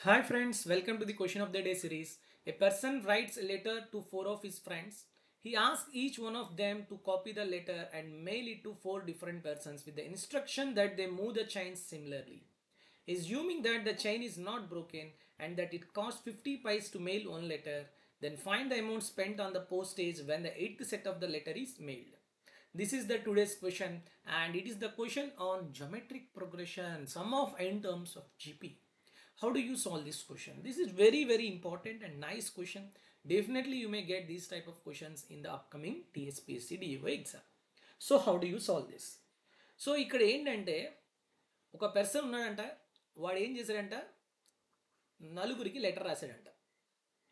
Hi friends, welcome to the question of the day series. A person writes a letter to four of his friends. He asks each one of them to copy the letter and mail it to four different persons with the instruction that they move the chain similarly. Assuming that the chain is not broken and that it costs 50 pice to mail one letter, then find the amount spent on the postage when the eighth set of the letter is mailed. This is the today's question and it is the question on geometric progression, sum of n terms of GP. How do you solve this question? This is very important and nice question. Definitely you may get these type of questions in the upcoming TSPSC DEO exam. So how do you solve this? So ఇక్కడ ఏంటంటే ఒక person ఉన్నాడంట, వాడు ఏం చేశాడంట, నలుగురికి letter రాశాడంట.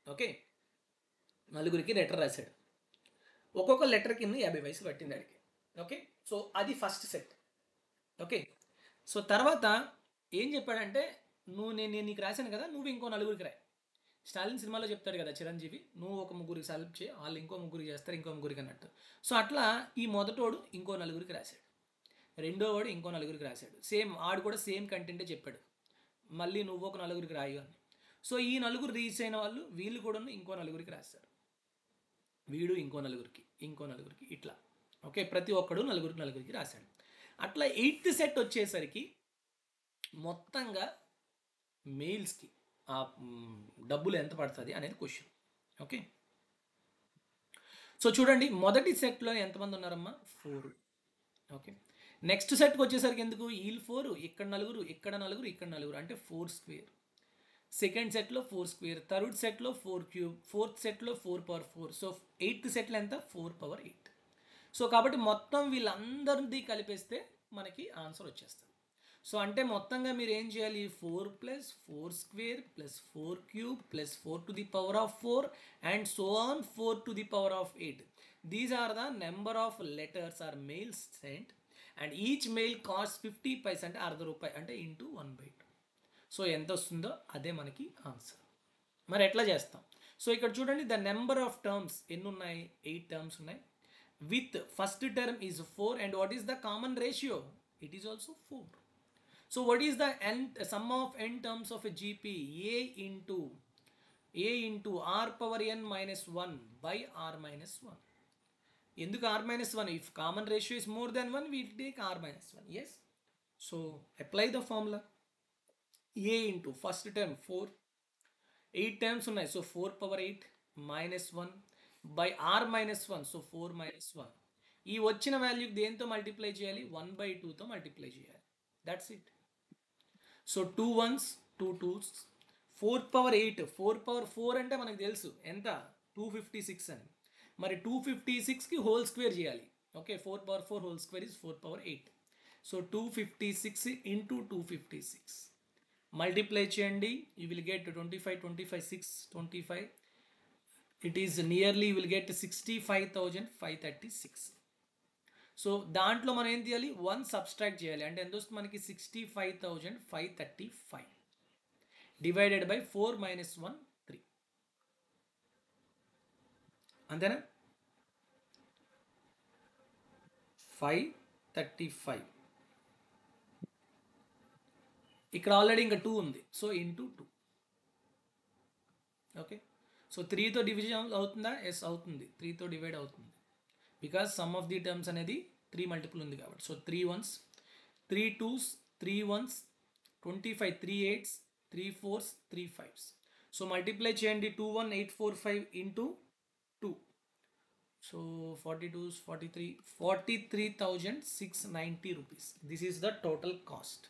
Okay, నలుగురికి letter రాశాడు. ఒక్కొక్క లెటర్ కింద 50 పైసలు పట్టింది అడిగి. ఓకే, సో అది ఫస్ట్ సెట్. ఓకే, సో తర్వాత ఏం చెప్పాడంటే, నేను నీకు రాశాను కదా, నువ్వు ఇంకో నలుగురికి రాయి. స్టాలిన్ సినిమాలో చెప్తాడు కదా చిరంజీవి, నువ్వు ఒక ముగ్గురికి సెలెక్ట్ చేయి, వాళ్ళు ఇంకో ముగ్గురికి చేస్తారు, ఇంకో ముగ్గురికి అన్నట్టు. సో అట్లా ఈ మొదటోడు ఇంకో నలుగురికి రాశాడు, రెండో వాడు ఇంకో నలుగురికి రాశాడు. సేమ్ ఆడు కూడా సేమ్ కంటెంటే చెప్పాడు, మళ్ళీ నువ్వు ఒక నలుగురికి రాయు అని. సో ఈ నలుగురు రీచ్ అయిన వాళ్ళు వీళ్ళు కూడా ఇంకో నలుగురికి రాస్తారు, వీడు ఇంకో నలుగురికి, ఇంకో నలుగురికి, ఇట్లా. ఓకే, ప్రతి ఒక్కడు నలుగురికి నలుగురికి రాశాడు. అట్లా ఎయిత్ సెట్ వచ్చేసరికి మొత్తంగా మెయిల్స్కి ఆ డబ్బులు ఎంత పడుతుంది అనేది క్వశ్చన్. ఓకే, సో చూడండి మొదటి సెట్లో ఎంతమంది ఉన్నారమ్మా, 4. ఓకే, నెక్స్ట్ సెట్కి వచ్చేసరికి ఎందుకు, వీళ్ళు 4, ఇక్కడ నలుగురు, ఇక్కడ నలుగురు, ఇక్కడ నలుగురు, అంటే 4 స్క్వేర్. సెకండ్ సెట్లో 4 స్క్వేర్, థర్డ్ సెట్లో 4 క్యూబ్, ఫోర్త్ సెట్లో 4/4. సో ఎయిత్ సెట్లో ఎంత, 4/8. సో కాబట్టి మొత్తం వీళ్ళందరిది కలిపేస్తే మనకి ఆన్సర్ వచ్చేస్తుంది. సో అంటే మొత్తంగా మీరు ఏం చేయాలి, 4 + 4 square + 4 cube + 4⁴ and so on 4⁸. These are the number of letters or mails sent and each mail cost 50 paise, అంటే ₹1/2, అంటే ఇంటూ 1/2. సో ఎంత వస్తుందో అదే మనకి ఆన్సర్. మరి ఎట్లా చేస్తాం? సో ఇక్కడ చూడండి, ద నెంబర్ ఆఫ్ టర్మ్స్ ఎన్ని ఉన్నాయి, 8 టర్మ్స్ ఉన్నాయి. With first term is 4 and what is the common ratio, it is also 4. So what is the sum of n terms of a GP? A into r⁴n minus 1 by r minus 1. ఎందుకు r minus 1? If common ratio is more than 1, we take r minus 1. Yes. So apply the formula. A into first term 4. 8 terms ఉన్నాయి, so 4/8 minus 1 by r minus 1, so 4 minus 1. ఈ వచ్చిన వాల్యూకి దేంతో multiply చేయాలి, 1/2తో multiply చేయాలి. That's it. So 2 1s 2 2s, 4/8, 4/4 అంటే మనకు తెలుసు ఎంత, 256 అని. మరి 256కి హోల్ స్క్వేర్ చేయాలి. Okay, 4/4 whole square is 4/8. So 256 into 256 multiply చేయండి, you will get 25, 25, 6, 25. It is nearly you will get 65,536. So దాంట్లో మనం ఏం తీయాలి, 1 సబ్స్ట్రాక్ట్ చేయాలి, అంటే ఎంత వస్తుంది మనకి, 65,535 డివైడెడ్ బై 4 - 1 3. అంతేనా, 535. ఇక్కడ ఆల్రెడీ ఇంకా 2 ఉంది, సో ఇంటూ 2. ఓకే, సో 3తో డివిజన్ అవుతుందా, ఎస్ అవుతుంది, 3తో డివైడ్ అవుతుంది, because some of the terms అనేది 3 మల్టిపుల్ ఉంది కాబట్టి. So 3 1s 3 2s 3 1s 25, 3 8s 3 4s 3 5s. So multiply చేయండి, 21845 into 2. So 42s 43, 43,690 rupees. This is the total cost.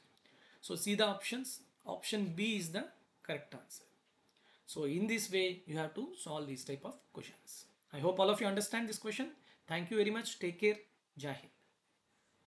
So see the options. Option B is the correct answer. So in this way you have to solve these type of questions. I hope all of you understand this question. Thank you very much. Take care. Jai Hind.